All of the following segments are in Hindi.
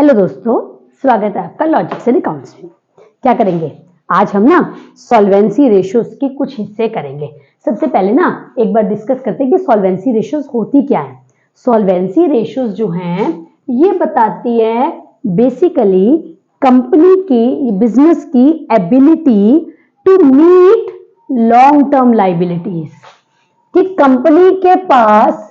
हेलो दोस्तों, स्वागत है आपका लॉजिक्स एंड अकाउंट्स में। क्या करेंगे आज हम ना सॉल्वेंसी रेशियोज के कुछ हिस्से करेंगे। सबसे पहले ना एक बार डिस्कस करते हैं कि सॉल्वेंसी रेशियोज होती क्या है। सॉल्वेंसी रेशियोज जो हैं ये बताती है बेसिकली कंपनी की बिजनेस की ability to meet long term liabilities, कि कंपनी के पास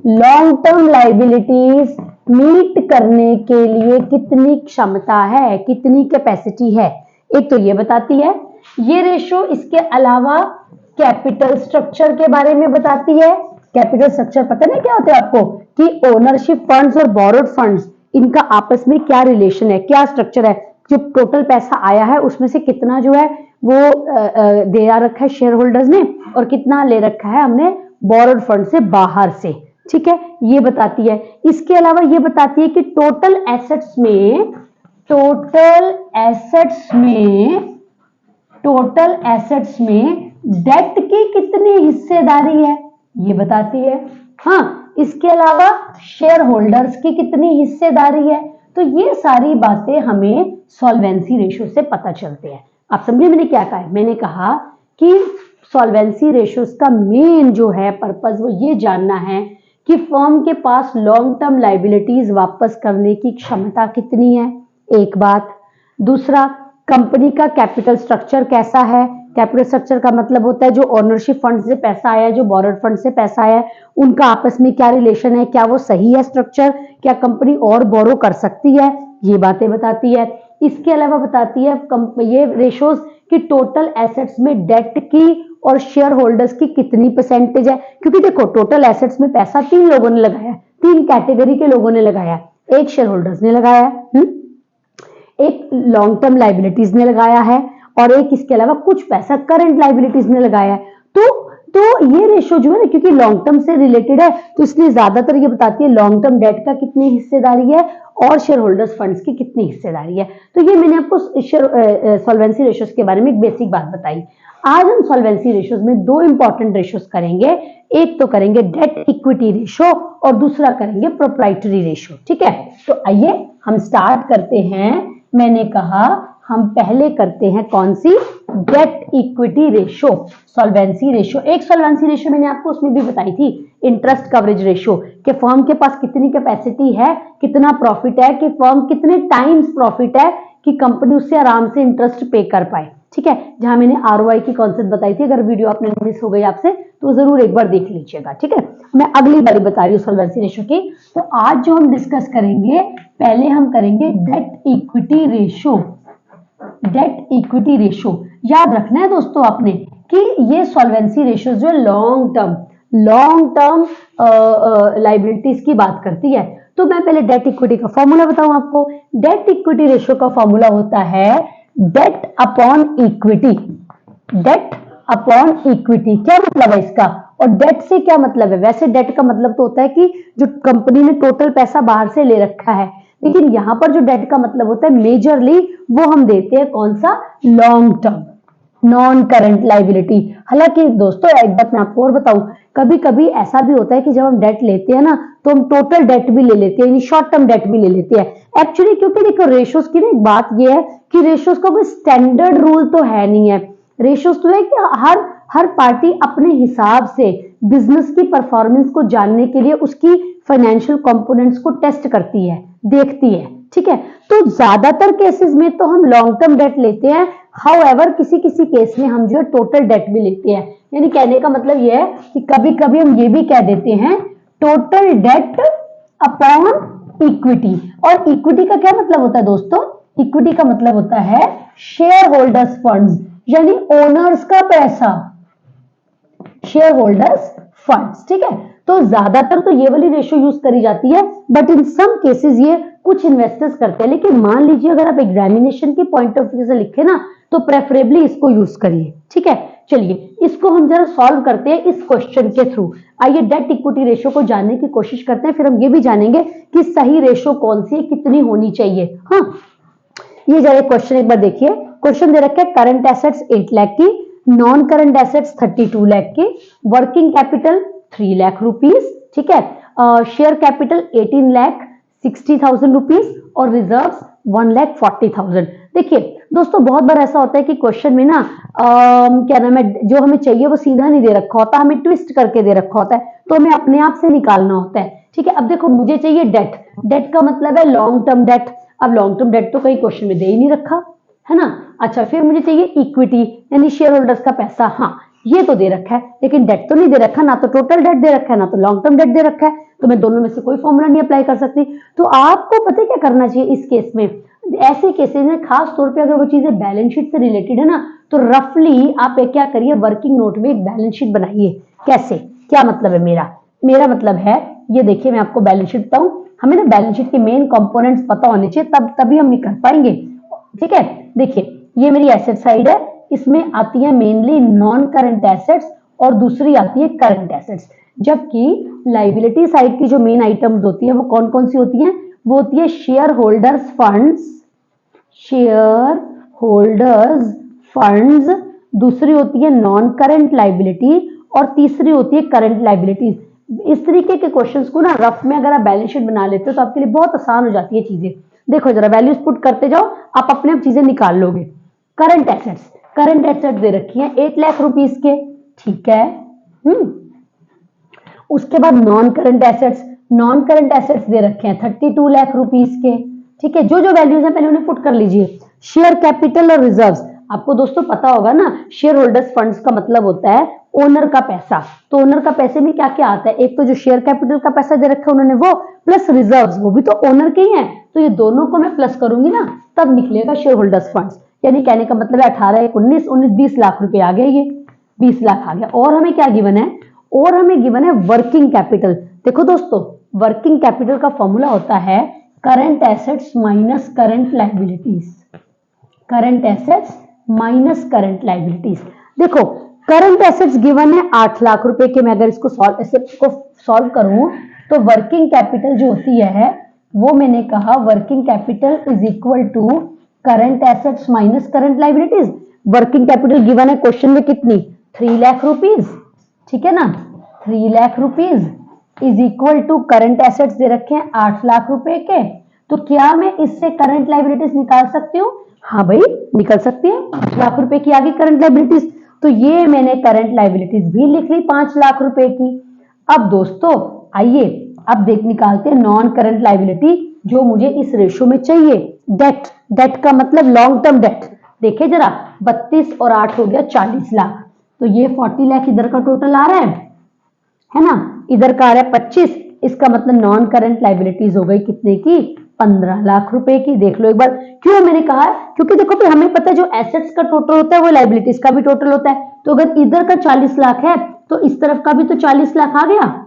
लॉन्ग टर्म लाइबिलिटीज मीट करने के लिए कितनी क्षमता है, कितनी कैपेसिटी है, एक तो ये बताती है। ये रेशो इसके अलावा कैपिटल स्ट्रक्चर के बारे में बताती है। कैपिटल स्ट्रक्चर पता नहीं क्या होता है आपको, कि ओनरशिप फंड्स और बोरोड फंड्स इनका आपस में क्या रिलेशन है, क्या स्ट्रक्चर है। जो टोटल पैसा आया है उसमें से कितना जो है वो दे रखा है शेयर होल्डर्स ने और कितना ले रखा है हमने बोरोड फंड से बाहर से। ठीक है, ये बताती है। इसके अलावा ये बताती है कि टोटल एसेट्स में डेट की कितनी हिस्सेदारी है, ये बताती है। हाँ, इसके अलावा शेयर होल्डर्स की कितनी हिस्सेदारी है। तो ये सारी बातें हमें सॉल्वेंसी रेशियो से पता चलते हैं। आप समझे मैंने क्या कहा है? मैंने कहा कि सॉल्वेंसी रेशियोज का मेन जो है पर्पस वो ये जानना है कि फर्म के पास लॉन्ग टर्म लाइबिलिटीज वापस करने की क्षमता कितनी है, एक बात। दूसरा, कंपनी का कैपिटल स्ट्रक्चर कैसा है। कैपिटल स्ट्रक्चर का मतलब होता है जो ओनरशिप फंड से पैसा आया है, जो बोरोड फंड से पैसा आया है, उनका आपस में क्या रिलेशन है, क्या वो सही है स्ट्रक्चर, क्या कंपनी और बोरो कर सकती है, ये बातें बताती है। इसके अलावा बताती है ये रेशोज कि टोटल एसेट्स में डेट की और शेयर होल्डर्स की कितनी परसेंटेज है। क्योंकि देखो टोटल एसेट्स में पैसा तीन लोगों ने लगाया, तीन कैटेगरी के लोगों ने लगाया। एक शेयर होल्डर्स ने लगाया है, एक लॉन्ग टर्म लाइबिलिटीज ने लगाया है और एक इसके अलावा कुछ पैसा करंट लाइबिलिटीज ने लगाया है। तो ये रेशो जो है ना, क्योंकि लॉन्ग टर्म से रिलेटेड है तो इसलिए ज्यादातर ये बताती है लॉन्ग टर्म डेट का कितनी हिस्सेदारी है और शेयर होल्डर्स फंड्स की कितनी हिस्सेदारी है। तो ये मैंने आपको सॉल्वेंसी रेशियोज के बारे में एक बेसिक बात बताई। आज हम सॉल्वेंसी रेशियोज में दो इंपॉर्टेंट रेशियोज करेंगे। एक तो करेंगे डेट इक्विटी रेशो और दूसरा करेंगे प्रोप्राइटरी रेशो। ठीक है, तो आइए हम स्टार्ट करते हैं। मैंने कहा हम पहले करते हैं कौन सी, debt equity ratio, solvency ratio. एक सॉल्वेंसी रेशो मैंने आपको उसमें भी बताई थी, इंटरेस्ट कवरेज रेशो, कि फर्म के पास कितनी कैपेसिटी है, कितना प्रॉफिट है, कि फर्म कितने टाइम्स प्रॉफिट है कि कंपनी उससे आराम से इंटरेस्ट पे कर पाए। ठीक है, जहां मैंने आरओआई की कॉन्सेप्ट बताई थी। अगर वीडियो आपने मिस हो गई आपसे तो जरूर एक बार देख लीजिएगा। ठीक है, मैं अगली बारी बता रही हूँ सॉल्वेंसी रेशो की। तो आज जो हम डिस्कस करेंगे, पहले हम करेंगे date equity ratio. Date equity ratio याद रखना है दोस्तों आपने कि ये सॉल्वेंसी रेशो जो है लॉन्ग टर्म लाइबिलिटीज की बात करती है। तो मैं पहले डेट इक्विटी का फॉर्मूला बताऊं आपको। डेट इक्विटी रेशो का फॉर्मूला होता है debt upon equity. Debt upon equity क्या मतलब है इसका, और डेट से क्या मतलब है। वैसे डेट का मतलब तो होता है कि जो कंपनी ने टोटल पैसा बाहर से ले रखा है, लेकिन यहां पर जो डेट का मतलब होता है मेजरली वो हम देते हैं कौन सा, long term non current liability. हालांकि दोस्तों एक बात मैं आपको और बताऊं, कभी कभी ऐसा भी होता है कि जब हम डेट लेते हैं ना तो हम टोटल डेट भी ले लेते हैं, यानी शॉर्ट टर्म डेट भी ले लेते हैं एक्चुअली। क्योंकि देखो रेशोज की ना एक बात ये है कि रेशोज का कोई स्टैंडर्ड रूल तो है नहीं है। रेशोज तो है कि हर पार्टी अपने हिसाब से बिजनेस की परफॉर्मेंस को जानने के लिए उसकी फाइनेंशियल कंपोनेंट्स को टेस्ट करती है, देखती है। ठीक है, तो ज्यादातर केसेस में तो हम लॉन्ग टर्म डेट लेते हैं। हाउएवर किसी किसी केस में हम जो है टोटल डेट भी लेते हैं। यानी कहने का मतलब यह है कि कभी कभी हम ये भी कह देते हैं टोटल डेट अपॉन इक्विटी। और इक्विटी का क्या मतलब होता है दोस्तों, इक्विटी का मतलब होता है शेयर होल्डर्स फंड्स, यानी ओनर्स का पैसा, शेयर होल्डर्स फंड्स। ठीक है, तो ज्यादातर तो ये वाली रेशो यूज करी जाती है, बट इन सम केसेस ये कुछ इन्वेस्टर्स करते हैं। लेकिन मान लीजिए अगर आप एग्जामिनेशन के पॉइंट ऑफ व्यू से लिखे ना तो प्रेफरेबली इसको यूज करिए। ठीक है, चलिए इसको हम जरा सॉल्व करते हैं इस क्वेश्चन के थ्रू। आइए डेट इक्विटी रेशो को जानने की कोशिश करते हैं, फिर हम ये भी जानेंगे कि सही रेशो कौन सी है, कितनी होनी चाहिए। हाँ, ये जरा क्वेश्चन एक बार देखिए। क्वेश्चन दे रखे करंट एसेट्स 8 लाख की, नॉन करंट एसेट्स 32 लाख की, वर्किंग कैपिटल 3 लाख रुपीज। ठीक है, शेयर कैपिटल 18 लाख, 60,000 रुपीज और रिजर्व्स 1,40,000। देखिए दोस्तों, बहुत बार ऐसा होता है कि क्वेश्चन में ना क्या नाम है, जो हमें चाहिए वो सीधा नहीं दे रखा होता, हमें ट्विस्ट करके दे रखा होता है, तो हमें अपने आप से निकालना होता है। ठीक है, अब देखो मुझे चाहिए डेट, डेट का मतलब है लॉन्ग टर्म डेट। अब लॉन्ग टर्म डेट तो कहीं क्वेश्चन में दे ही नहीं रखा है ना। अच्छा, फिर मुझे चाहिए इक्विटी यानी शेयर होल्डर्स का पैसा। हाँ, ये तो दे रखा है, लेकिन डेट तो नहीं दे रखा, ना तो टोटल डेट दे रखा है ना तो लॉन्ग टर्म डेट दे रखा है, तो मैं दोनों में से कोई फॉर्मूला नहीं अप्लाई कर सकती। तो आपको पता है क्या करना चाहिए इस केस में, ऐसे केसेस में खास तौर पे अगर वो चीजें बैलेंस शीट से रिलेटेड है ना, तो रफली आप एक क्या करिए, वर्किंग नोट में एक बैलेंस शीट बनाइए। कैसे, क्या मतलब है मेरा मतलब है, ये देखिए मैं आपको बैलेंस शीट बताऊं, हमें ना बैलेंस शीट के मेन कंपोनेंट्स पता होने चाहिए, तभी हम कर पाएंगे। ठीक है, देखिए ये मेरी एसेट साइड है, इसमें आती है मेनली नॉन करंट एसेट्स और दूसरी आती है करंट एसेट्स, जबकि लाइबिलिटी साइड की जो मेन आइटम्स होती है वो कौन कौन सी होती हैं, वो होती है शेयर होल्डर्स फंड्स, दूसरी होती है नॉन करंट लाइबिलिटी और तीसरी होती है करंट लाइबिलिटीज। इस तरीके के क्वेश्चंस को ना रफ में अगर आप बैलेंस शीट बना लेते हो तो आपके लिए बहुत आसान हो जाती है चीजें। देखो जरा वैल्यूज पुट करते जाओ, आप अपने आप चीजें निकाल लोगे। करंट एसेट्स दे रखी हैं 8 लाख रुपीस के, ठीक है। उसके बाद नॉन करंट एसेट्स दे रखे हैं 32 लाख रुपीस के, ठीक है। जो जो वैल्यूज है पहले उन्हें पुट कर लीजिए। शेयर कैपिटल और रिजर्व्स, आपको दोस्तों पता होगा ना, शेयर होल्डर्स फंड्स का मतलब होता है ओनर का पैसा। तो ओनर का पैसे में क्या क्या आता है, एक तो जो शेयर कैपिटल का पैसा दे रखा है उन्होंने वो, प्लस रिजर्व्स, वो भी तो ओनर के ही हैं, तो ये दोनों को मैं प्लस करूंगी ना, तब निकलेगा शेयर होल्डर्स फंड्स। यानी कहने का मतलब है 18, 19, 20 लाख रुपए आ गए, ये 20 लाख आ गया। और हमें क्या गिवन है, और हमें गिवन है वर्किंग कैपिटल। देखो दोस्तों, वर्किंग कैपिटल का फॉर्मूला होता है current assets minus current liabilities. देखो करंट एसेट्स गिवन है 8 लाख रुपए के, मैं अगर इसको सॉल्व करूं तो वर्किंग कैपिटल जो होती है वो मैंने कहा working capital is equal to current assets minus current liabilities. Working capital given है क्वेश्चन में कितनी, 3 लाख रुपीज, ठीक है ना। 3 lakh rupees is equal to current assets दे रखे हैं 8 लाख रुपए के। तो क्या मैं इससे करंट लाइबिलिटीज निकाल सकती हूँ? हाँ भाई निकल सकती है, 8 लाख रुपए की आ गई करंट लाइबिलिटीज, तो ये मैंने करंट लाइबिलिटीज भी लिख ली 5 लाख रुपए की। अब दोस्तों आइए अब निकालते हैं नॉन करंट लाइबिलिटी जो मुझे इस रेशो में चाहिए। डेट का मतलब लॉन्ग टर्म डेट। देखिए जरा 32 और 8 हो गया 40 लाख, तो ये 40 लाख इधर का टोटल आ रहा है ना, इधर का आ रहा है 25, इसका मतलब नॉन करंट लाइबिलिटीज हो गई कितने की, 15 लाख रुपए की। देख लो एक बार, क्यों मैंने कहा, क्योंकि देखो फिर हमें पता है जो एसेट्स का टोटल होता है वो लाइबिलिटीज का भी टोटल होता है। तो अगर इधर का 40 लाख है तो इस तरफ का भी तो 40 लाख आ गया,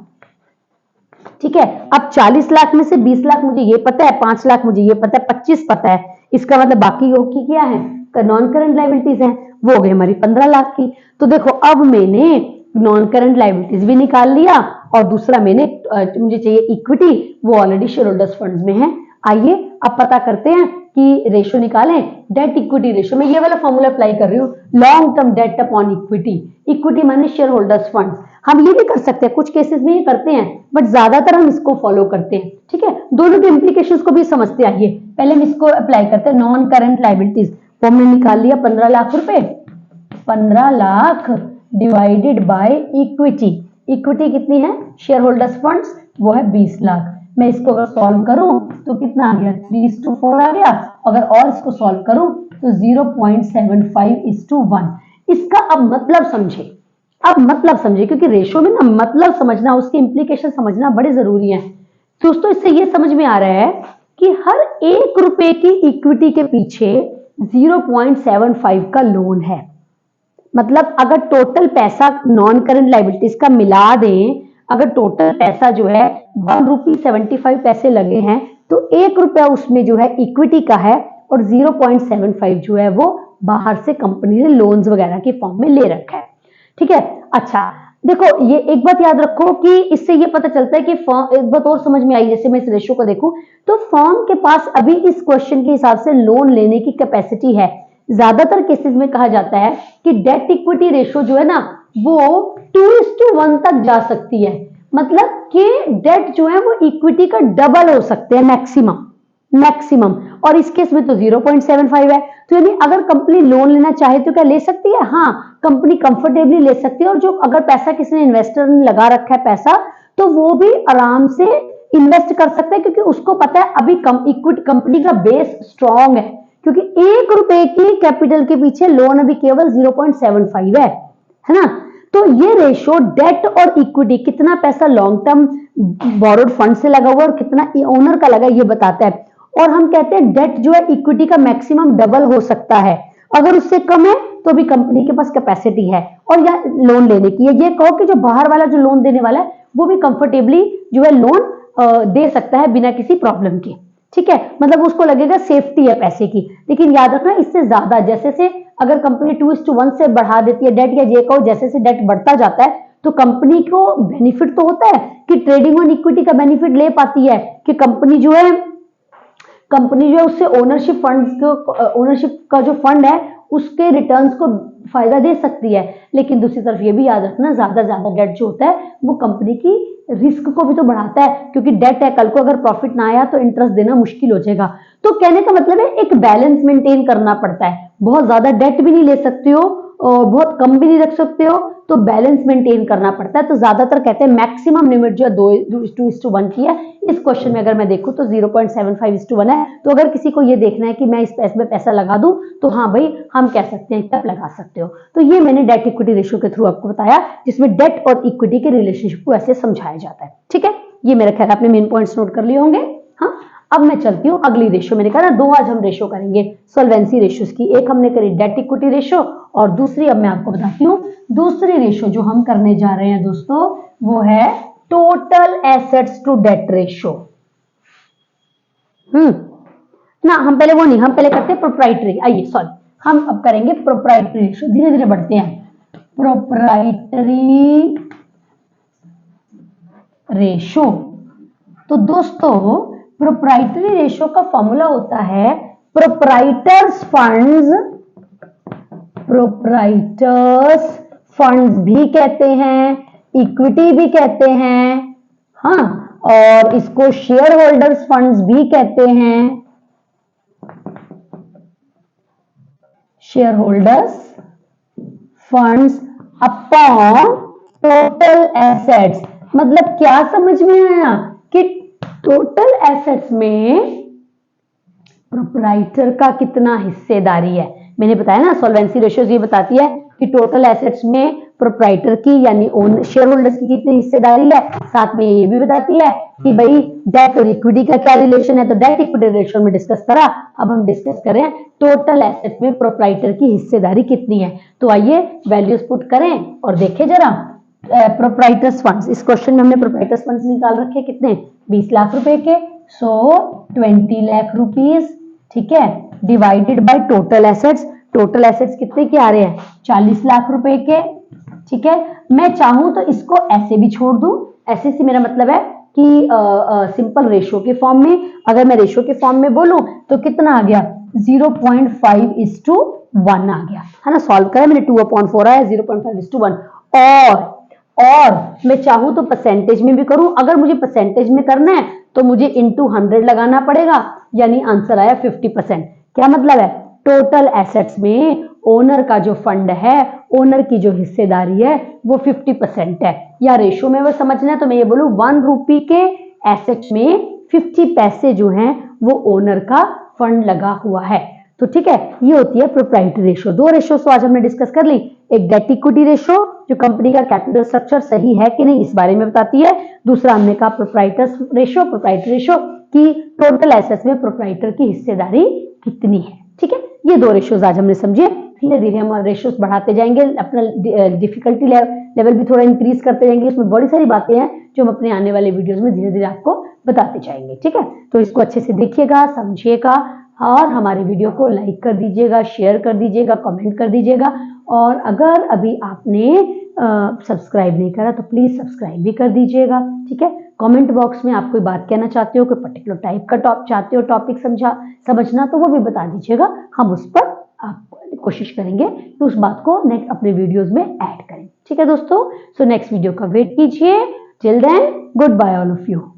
ठीक है। अब 40 लाख में से 20 लाख मुझे ये पता है, 5 लाख मुझे ये पता है, 25 पता है, इसका मतलब बाकी की क्या है, नॉन करंट लाइबिलिटीज है, वो हो गई हमारी 15 लाख की। तो देखो अब मैंने नॉन करंट लाइबिलिटीज भी निकाल लिया और दूसरा मैंने मुझे चाहिए इक्विटी, वो ऑलरेडी शेयर होल्डर्स फंड्स में है। आइए अब पता करते हैं कि रेशो निकालें, डेट इक्विटी रेशो। मैं ये वाला फॉर्मूला अप्लाई कर रही हूँ, long term debt upon equity माने शेयर होल्डर्स फंड्स। हम ये भी कर सकते हैं, कुछ केसेस में ये करते हैं, बट ज्यादातर हम इसको फॉलो करते हैं, ठीक है। दोनों के इंप्लीकेशंस को भी समझते आइए। पहले हम इसको अप्लाई करते हैं, नॉन करंट लाइबिलिटीज, तो हमने निकाल लिया 15 लाख रुपए, 15 लाख डिवाइडेड बाय इक्विटी कितनी है, शेयर होल्डर्स फंड्स, वो है 20 लाख। मैं इसको अगर सॉल्व करूं तो कितना आ गया, 3:4 आ गया। अगर और इसको सॉल्व करूं तो 0.75:1। इसका अब मतलब समझे, क्योंकि रेशो में ना मतलब समझना, उसके इंप्लीकेशन समझना बड़े जरूरी है। दोस्तों इससे ये समझ में आ रहा है कि हर 1 रुपए की इक्विटी के पीछे 0.75 का लोन है। मतलब अगर टोटल पैसा नॉन करंट लाइबिलिटीज का मिला दें, अगर टोटल पैसा जो है 1.75 रुपये लगे हैं, तो 1 रुपया उसमें जो है इक्विटी का है और 0.75 जो है वो बाहर से कंपनी ने लोन्स वगैरह के फॉर्म में ले रखा है, ठीक है। अच्छा देखो ये एक बात याद रखो कि इससे ये पता चलता है कि फर्म, एक बात और समझ में आई, जैसे मैं इस रेशो को देखूं तो फर्म के पास अभी इस क्वेश्चन के हिसाब से लोन लेने की कैपेसिटी है। ज्यादातर केसेस में कहा जाता है कि डेट इक्विटी रेशो जो है ना वो 2:1 तक जा सकती है। मतलब कि डेट जो है वो इक्विटी का डबल हो सकते हैं मैक्सिमम, और इस केस में तो 0.75 है। तो यानी अगर कंपनी लोन लेना चाहे तो क्या ले सकती है? हाँ, कंपनी कंफर्टेबली ले सकती है। और जो अगर पैसा किसी ने इन्वेस्टर ने लगा रखा है पैसा, तो वो भी आराम से इन्वेस्ट कर सकता है, क्योंकि उसको पता है अभी इक्विटी कंपनी का बेस स्ट्रांग है, क्योंकि 1 रुपए की कैपिटल के पीछे लोन अभी केवल 0.75 है ना। तो ये रेशो डेट और इक्विटी, कितना पैसा लॉन्ग टर्म बोरोड फंड से लगा हुआ और कितना ओनर का लगा, ये बताता है। और हम कहते हैं डेट जो है इक्विटी का मैक्सिमम डबल हो सकता है, अगर उससे कम है तो भी कंपनी के पास कैपेसिटी है और या लोन लेने की। ये कहो कि जो बाहर वाला जो लोन देने वाला है वो भी कंफर्टेबली जो है लोन दे सकता है बिना किसी प्रॉब्लम के, ठीक है। मतलब उसको लगेगा सेफ्टी है पैसे की। लेकिन याद रखना, इससे ज्यादा जैसे से अगर कंपनी 2:1 से बढ़ा देती है डेट, या ये कहो जैसे से डेट बढ़ता जाता है, तो कंपनी को बेनिफिट तो होता है कि ट्रेडिंग ऑन इक्विटी का बेनिफिट ले पाती है, कि कंपनी जो है उससे ओनरशिप का जो फंड है उसके रिटर्न्स को फायदा दे सकती है। लेकिन दूसरी तरफ ये भी याद रखना, ज्यादा डेट जो होता है वो कंपनी की रिस्क को भी तो बढ़ाता है, क्योंकि डेट है, कल को अगर प्रॉफिट ना आया तो इंटरेस्ट देना मुश्किल हो जाएगा। तो कहने का मतलब है एक बैलेंस मेंटेन करना पड़ता है, बहुत ज्यादा डेट भी नहीं ले सकते हो और बहुत कम भी नहीं रख सकते हो, तो बैलेंस मेंटेन करना पड़ता है। तो ज्यादातर कहते हैं मैक्सिमम लिमिट जो है 2:1 की है। इस क्वेश्चन में अगर मैं देखूं तो 0.75:1 है। तो अगर किसी को ये देखना है कि मैं इस पैसे में पैसा लगा दूं, तो हाँ भाई, हम कह सकते हैं तब लगा सकते हो। तो ये मैंने डेट इक्विटी रेशियो के थ्रू आपको बताया, जिसमें डेट और इक्विटी के रिलेशनशिप को ऐसे समझाया जाता है, ठीक है। ये मेरा ख्याल आपने मेन पॉइंट्स नोट कर लिए होंगे। हाँ, अब मैं चलती हूँ अगली रेशियो। मैंने कहा ना 2 आज हम रेशियो करेंगे सॉल्वेंसी रेशियोज की। एक हमने करी डेट इक्विटी रेशियो, और दूसरी अब मैं आपको बताती हूँ दूसरी रेशियो जो हम करने जा रहे हैं दोस्तों, वो है total assets to debt ratio. ना हम पहले वो नहीं, हम पहले करते हैं प्रोप्राइटरी। आइए सॉरी, हम अब करेंगे प्रोप्राइटरी रेशियो। धीरे धीरे बढ़ते हैं। प्रोप्राइटरी रेशियो, तो दोस्तों प्रोप्राइटरी रेशियो का फॉर्मूला होता है प्रोप्राइटर्स फंड्स भी कहते हैं, इक्विटी भी कहते हैं, हाँ, और इसको शेयर होल्डर्स फंड्स भी कहते हैं, share holders funds upon total assets. मतलब क्या समझ में आया कि टोटल एसेट्स में प्रोप्राइटर का कितना हिस्सेदारी है। मैंने बताया ना, सॉल्वेंसी रेशियोज ये बताती है कि टोटल एसेट्स में प्रोप्राइटर की यानी शेयर होल्डर्स की कितनी हिस्सेदारी है। साथ में ये भी बताती है कि भाई डेट और इक्विटी का क्या रिलेशन है। तो डेट इक्विटी रेशियो में डिस्कस करा, अब हम डिस्कस करें टोटल एसेट में प्रोप्राइटर की हिस्सेदारी कितनी है। तो आइए वैल्यूज पुट करें और देखें जरा। प्रोप्राइटर्स फंड्स, इस क्वेश्चन में हमने प्रोप्राइटर्स फंड्स निकाल रखे कितने, 20 लाख रुपए के, सो 20 लाख रुपीस, ठीक है, divided by total assets. Total assets कितने के आ रहे हैं, 40 लाख रुपए के, ठीक है। मैं चाहूं तो इसको ऐसे भी छोड़ दूं, ऐसे से मेरा मतलब है कि सिंपल रेशियो के फॉर्म में, अगर मैं रेशियो के फॉर्म में बोलूं तो कितना आ गया, 0.5:1 आ गया, है ना। सॉल्व करें, मैंने 2/4 आया, 0.5:1। और मैं चाहूं तो परसेंटेज में भी करूं। अगर मुझे परसेंटेज में करना है तो मुझे इंटू 100 लगाना पड़ेगा, यानी आंसर आया 50%। क्या मतलब है, टोटल एसेट्स में ओनर का जो फंड है, ओनर की जो हिस्सेदारी है वो 50% है। या रेशो में वो समझना है तो मैं ये बोलूं 1 रुपये के एसेट्स में 50 पैसे जो हैं वो ओनर का फंड लगा हुआ है। तो ठीक है, ये होती है प्रोप्राइटरी रेशो। 2 रेशो तो आज हमने डिस्कस कर ली। एक डेट इक्विटी रेशो जो कंपनी का कैपिटल स्ट्रक्चर सही है कि नहीं इस बारे में बताती है। दूसरा हमने कहा प्रोप्राइटरी रेशो की टोटल एसेट्स में प्रोप्राइटर की हिस्सेदारी कितनी है। ठीक है, ये 2 रेशोज आज हमने समझे। धीरे धीरे हम रेशोज बढ़ाते जाएंगे, अपना डिफिकल्टी लेवल भी थोड़ा इंक्रीज करते जाएंगे। उसमें बड़ी सारी बातें हैं जो हम अपने आने वाले वीडियोस में धीरे धीरे आपको बताते जाएंगे। ठीक है, तो इसको अच्छे से देखिएगा, समझिएगा और हमारे वीडियो को लाइक कर दीजिएगा, शेयर कर दीजिएगा, कमेंट कर दीजिएगा। और अगर अभी आपने सब्सक्राइब नहीं करा तो प्लीज सब्सक्राइब भी कर दीजिएगा। ठीक है, कमेंट बॉक्स में आप कोई बात कहना चाहते हो, कोई पर्टिकुलर टाइप का चाहते हो टॉपिक समझना, तो वो भी बता दीजिएगा। हम उस पर आप कोशिश करेंगे कि उस बात को नेक्स्ट अपने वीडियोस में ऐड करें। ठीक है दोस्तों, सो नेक्स्ट वीडियो का वेट कीजिए। Till then, goodbye all of you.